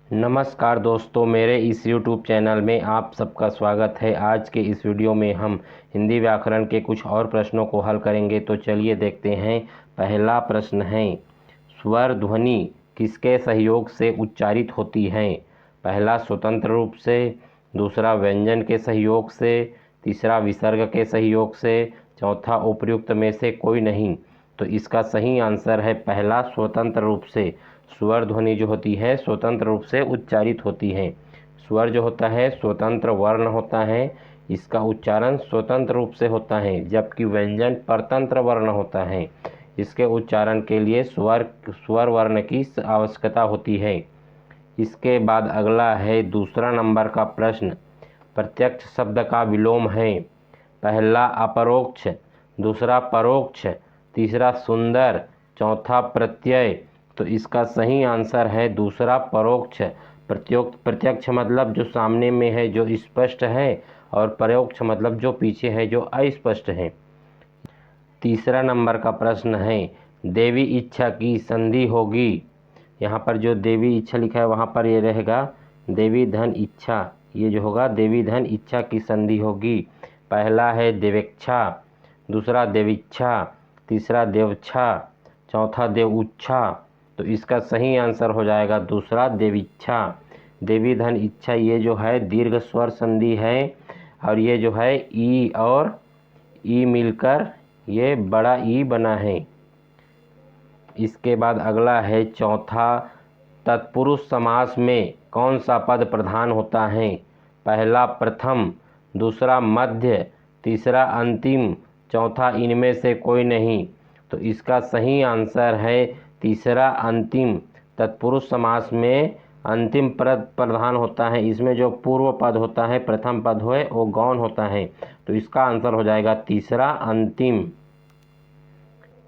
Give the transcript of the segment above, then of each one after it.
नमस्कार दोस्तों, मेरे इस YouTube चैनल में आप सबका स्वागत है। आज के इस वीडियो में हम हिंदी व्याकरण के कुछ और प्रश्नों को हल करेंगे। तो चलिए देखते हैं। पहला प्रश्न है, स्वर ध्वनि किसके सहयोग से उच्चारित होती है? पहला स्वतंत्र रूप से, दूसरा व्यंजन के सहयोग से, तीसरा विसर्ग के सहयोग से, चौथा उपर्युक्त में से कोई नहीं। तो इसका सही आंसर है पहला, स्वतंत्र रूप से। स्वर ध्वनि जो होती है स्वतंत्र रूप से उच्चारित होती है। स्वर जो होता है स्वतंत्र वर्ण होता है, इसका उच्चारण स्वतंत्र रूप से होता है, जबकि व्यंजन परतंत्र वर्ण होता है। इसके उच्चारण के लिए स्वर वर्ण की आवश्यकता होती है। इसके बाद अगला है दूसरा नंबर का प्रश्न। प्रत्यक्ष शब्द का विलोम है। पहला अपरोक्ष, दूसरा परोक्ष, तीसरा सुंदर, चौथा प्रत्यय। तो इसका सही आंसर है दूसरा, परोक्ष। प्रत्यक्ष मतलब जो सामने में है, जो स्पष्ट है, और परोक्ष मतलब जो पीछे है, जो अस्पष्ट है। तीसरा नंबर का प्रश्न है, देवी इच्छा की संधि होगी। यहाँ पर जो देवी इच्छा लिखा है वहाँ पर ये रहेगा देवी धन इच्छा। ये जो होगा देवी धन इच्छा की संधि होगी। पहला है देवेच्छा, दूसरा देवीच्छा, तीसरा देवच्छा, चौथा देवउच्छा। तो इसका सही आंसर हो जाएगा दूसरा, देवीच्छा। देवी धन इच्छा ये जो है दीर्घ स्वर संधि है, और ये जो है ई और ई मिलकर ये बड़ा ई बना है। इसके बाद अगला है चौथा, तत्पुरुष समास में कौन सा पद प्रधान होता है? पहला प्रथम, दूसरा मध्य, तीसरा अंतिम, चौथा इनमें से कोई नहीं। तो इसका सही आंसर है तीसरा, अंतिम। तत्पुरुष समास में अंतिम पद प्रधान होता है। इसमें जो पूर्व पद होता है, प्रथम पद हो वो गौण होता है। तो इसका आंसर हो जाएगा तीसरा, अंतिम।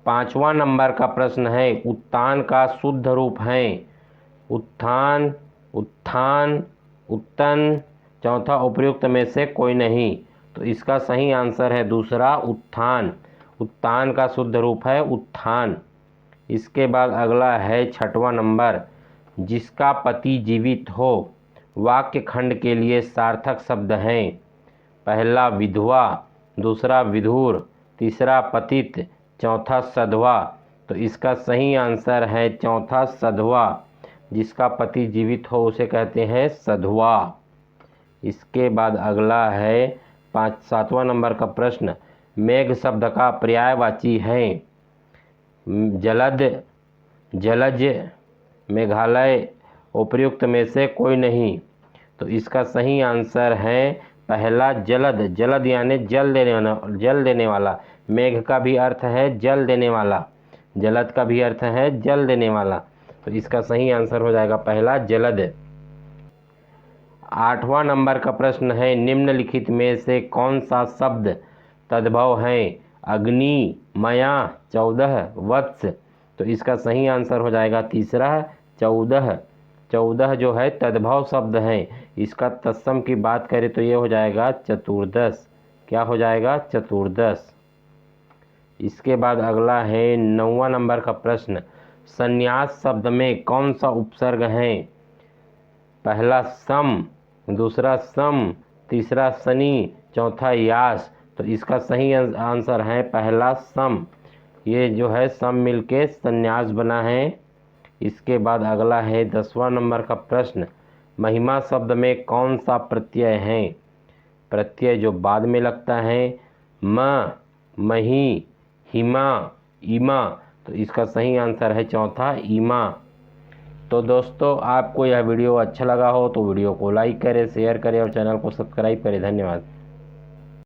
पांचवा नंबर का प्रश्न है, उत्तान का शुद्ध रूप है। उत्थान, उत्थान, उत्तन, चौथा उपर्युक्त में से कोई नहीं। तो इसका सही आंसर है दूसरा, उत्थान। उत्तान का शुद्ध रूप है उत्थान। इसके बाद अगला है छठवां नंबर, जिसका पति जीवित हो। वाक्य खंड के लिए सार्थक शब्द हैं। पहला विधवा, दूसरा विधुर, तीसरा पतित, चौथा सधवा। तो इसका सही आंसर है चौथा, सधवा। जिसका पति जीवित हो उसे कहते हैं सधवा। इसके बाद अगला है सातवां नंबर का प्रश्न, मेघ शब्द का पर्यायवाची है। जलद, जलज, मेघालय, उपर्युक्त में से कोई नहीं। तो इसका सही आंसर है पहला, जलद। जलद यानी जल देने वाला। मेघ का भी अर्थ है जल देने वाला, जलद का भी अर्थ है जल देने वाला। तो इसका सही आंसर हो जाएगा पहला, जलद। आठवां नंबर का प्रश्न है, निम्नलिखित में से कौन सा शब्द तद्भव है? अग्नि, मया, 14, वत्स। तो इसका सही आंसर हो जाएगा तीसरा, 14। 14 जो है तद्भव शब्द है। इसका तत्सम की बात करें तो ये हो जाएगा चतुर्दश। क्या हो जाएगा? चतुर्दश। इसके बाद अगला है 9वां नंबर का प्रश्न, संन्यास शब्द में कौन सा उपसर्ग है? पहला सम, दूसरा सम, तीसरा शनि, चौथा यास। तो इसका सही आंसर है पहला, सम। ये जो है सम मिलके संन्यास बना है। इसके बाद अगला है 10वां नंबर का प्रश्न, महिमा शब्द में कौन सा प्रत्यय है? प्रत्यय जो बाद में लगता है, म, मही, हिमा, इमा। तो इसका सही आंसर है चौथा, इमा। तो दोस्तों, आपको यह वीडियो अच्छा लगा हो तो वीडियो को लाइक करें, शेयर करें और चैनल को सब्सक्राइब करें। धन्यवाद।